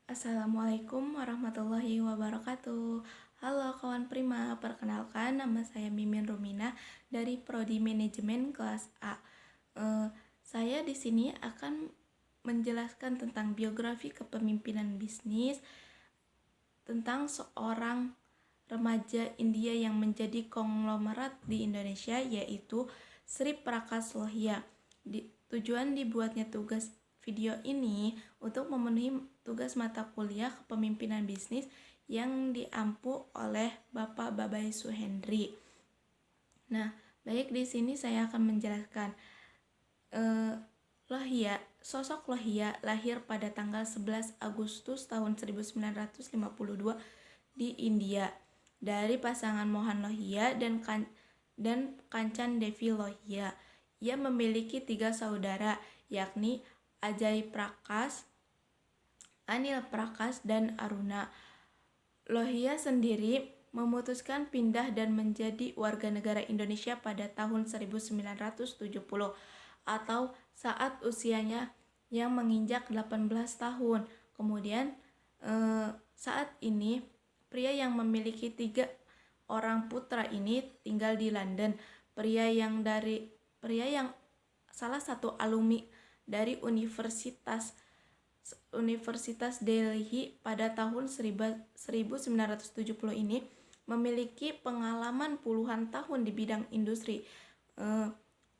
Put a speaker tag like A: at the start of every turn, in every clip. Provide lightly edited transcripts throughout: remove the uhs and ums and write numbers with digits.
A: Assalamualaikum warahmatullahi wabarakatuh. Halo kawan Prima, perkenalkan nama saya Mimin Rumina dari Prodi Manajemen kelas A. Saya di sini akan menjelaskan tentang biografi kepemimpinan bisnis tentang seorang remaja India yang menjadi konglomerat di Indonesia, yaitu Sri Prakash Lohia. Tujuan dibuatnya tugas video ini untuk memenuhi tugas mata kuliah kepemimpinan bisnis yang diampu oleh Bapak Babai Suhendri. Nah, baik, di sini saya akan menjelaskan Lohia. Sosok Lohia lahir pada tanggal 11 Agustus tahun 1952 di India dari pasangan Mohan Lohia dan Kanchan Devi Lohia. Ia memiliki 3 saudara, yakni Ajay Prakash, Anil Prakash, dan Aruna. Lohia sendiri memutuskan pindah dan menjadi warga negara Indonesia pada tahun 1970 atau saat usianya yang menginjak 18 tahun. Kemudian saat ini pria yang memiliki 3 orang putra ini tinggal di London. Pria yang salah satu alumni dari Universitas Delhi pada tahun 1970 ini memiliki pengalaman puluhan tahun di bidang industri.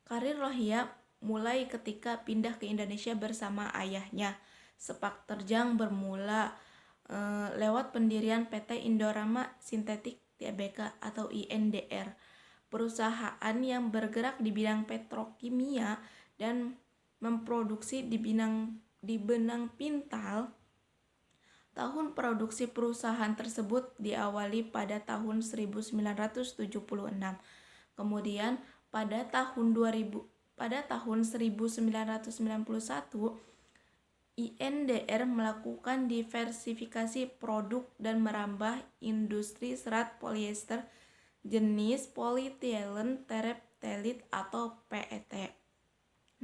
A: Karir Lohia mulai ketika pindah ke Indonesia bersama ayahnya. Sepak terjang bermula lewat pendirian PT Indorama Sintetik Tbk atau INDR, perusahaan yang bergerak di bidang petrokimia dan memproduksi di benang pintal. Tahun produksi perusahaan tersebut diawali pada tahun 1976. Kemudian pada tahun 1991 INDR melakukan diversifikasi produk dan merambah industri serat polyester jenis polyethylene terephthalate atau PET.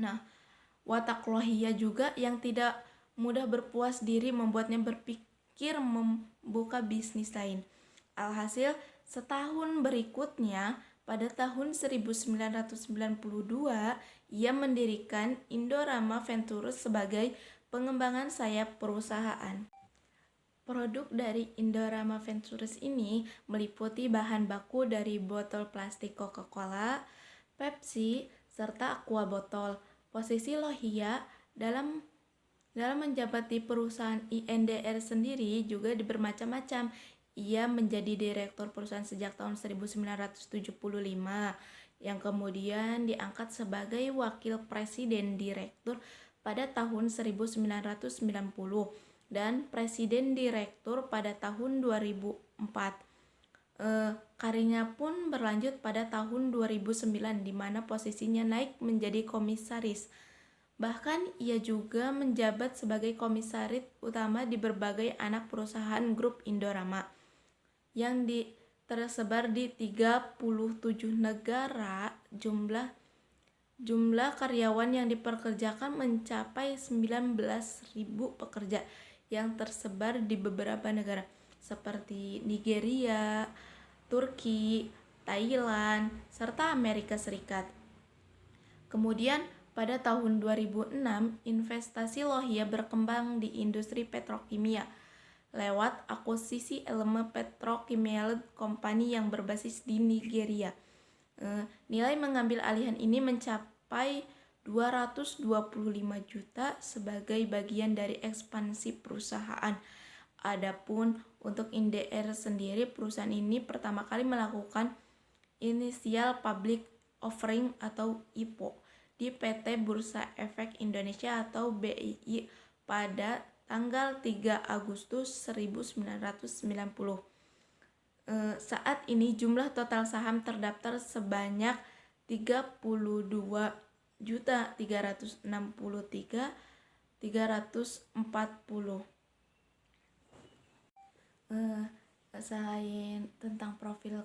A: Nah, watak Lohia juga yang tidak mudah berpuas diri membuatnya berpikir membuka bisnis lain. Alhasil, setahun berikutnya, pada tahun 1992, ia mendirikan Indorama Ventures sebagai pengembangan sayap perusahaan. Produk dari Indorama Ventures ini meliputi bahan baku dari botol plastik Coca-Cola, Pepsi, serta Aqua botol. Posisi Lohia dalam menjabat di perusahaan INDR sendiri juga bermacam-macam. Ia menjadi direktur perusahaan sejak tahun 1975, yang kemudian diangkat sebagai wakil presiden direktur pada tahun 1990 dan presiden direktur pada tahun 2004. Karirnya pun berlanjut pada tahun 2009 di mana posisinya naik menjadi komisaris. Bahkan ia juga menjabat sebagai komisaris utama di berbagai anak perusahaan grup Indorama yang tersebar di 37 negara. Jumlah karyawan yang dipekerjakan mencapai 19.000 pekerja yang tersebar di beberapa negara seperti Nigeria, Turki, Thailand, serta Amerika Serikat. Kemudian pada tahun 2006, investasi Lohia berkembang di industri petrokimia lewat akuisisi Eleme Petrochemical Company yang berbasis di Nigeria. Nilai mengambil alihan ini mencapai 225 juta sebagai bagian dari ekspansi perusahaan. Adapun untuk INDR sendiri, perusahaan ini pertama kali melakukan Initial Public Offering atau IPO di PT Bursa Efek Indonesia atau BII pada tanggal 3 Agustus 1990. Saat ini jumlah total saham terdaftar sebanyak 32.363.340. Selain tentang profil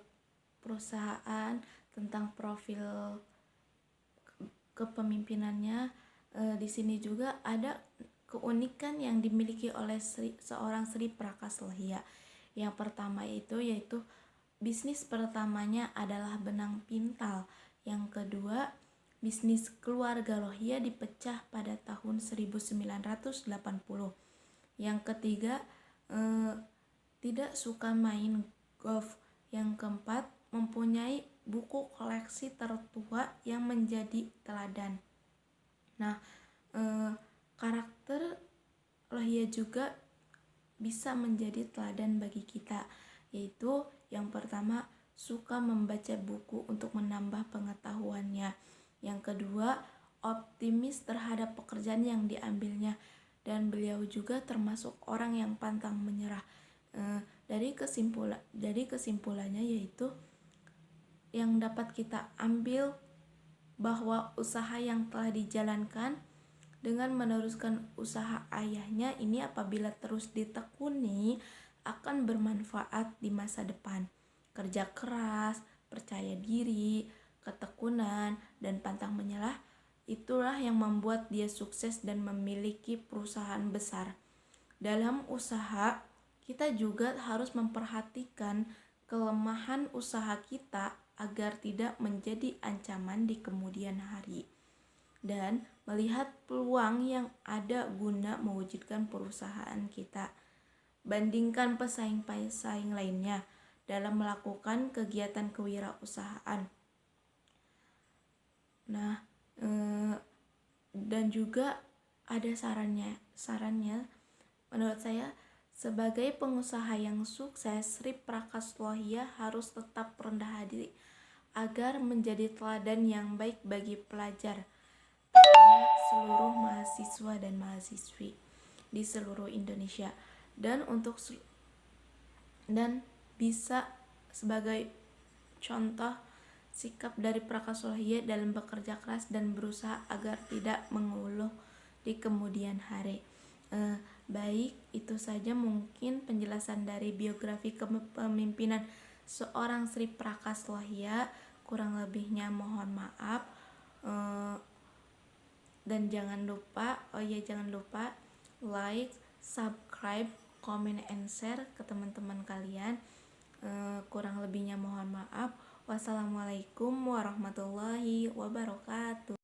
A: perusahaan, tentang profil kepemimpinannya, di sini juga ada keunikan yang dimiliki oleh seorang Sri Prakas Lohia. Yang pertama yaitu bisnis pertamanya adalah benang pintal. Yang kedua, bisnis keluarga Lohia dipecah pada tahun 1980. Yang ketiga, tidak suka main golf. Yang keempat, mempunyai buku koleksi tertua yang menjadi teladan. Nah, karakter Lohia juga bisa menjadi teladan bagi kita, yaitu yang pertama, suka membaca buku untuk menambah pengetahuannya. Yang kedua, optimis terhadap pekerjaan yang diambilnya, dan beliau juga termasuk orang yang pantang menyerah. Dari kesimpulannya yaitu yang dapat kita ambil bahwa usaha yang telah dijalankan dengan meneruskan usaha ayahnya ini apabila terus ditekuni akan bermanfaat di masa depan. Kerja keras, percaya diri, ketekunan, dan pantang menyerah itulah yang membuat dia sukses dan memiliki perusahaan besar. Dalam usaha, kita juga harus memperhatikan kelemahan usaha kita agar tidak menjadi ancaman di kemudian hari, dan melihat peluang yang ada guna mewujudkan perusahaan kita. Bandingkan pesaing-pesaing lainnya dalam melakukan kegiatan kewirausahaan. Nah, dan juga ada sarannya menurut saya, sebagai pengusaha yang sukses, Sri Prakas Lohia harus tetap rendah hati agar menjadi teladan yang baik bagi pelajar, terutama seluruh mahasiswa dan mahasiswi di seluruh Indonesia, dan bisa sebagai contoh sikap dari Prakas Lohia dalam bekerja keras dan berusaha agar tidak mengeluh di kemudian hari. Baik, itu saja mungkin penjelasan dari biografi kepemimpinan seorang Sri Prakas Lohia. Kurang lebihnya mohon maaf. Dan jangan lupa like, subscribe, comment, and share ke teman-teman kalian. Kurang lebihnya mohon maaf. Wassalamualaikum warahmatullahi wabarakatuh.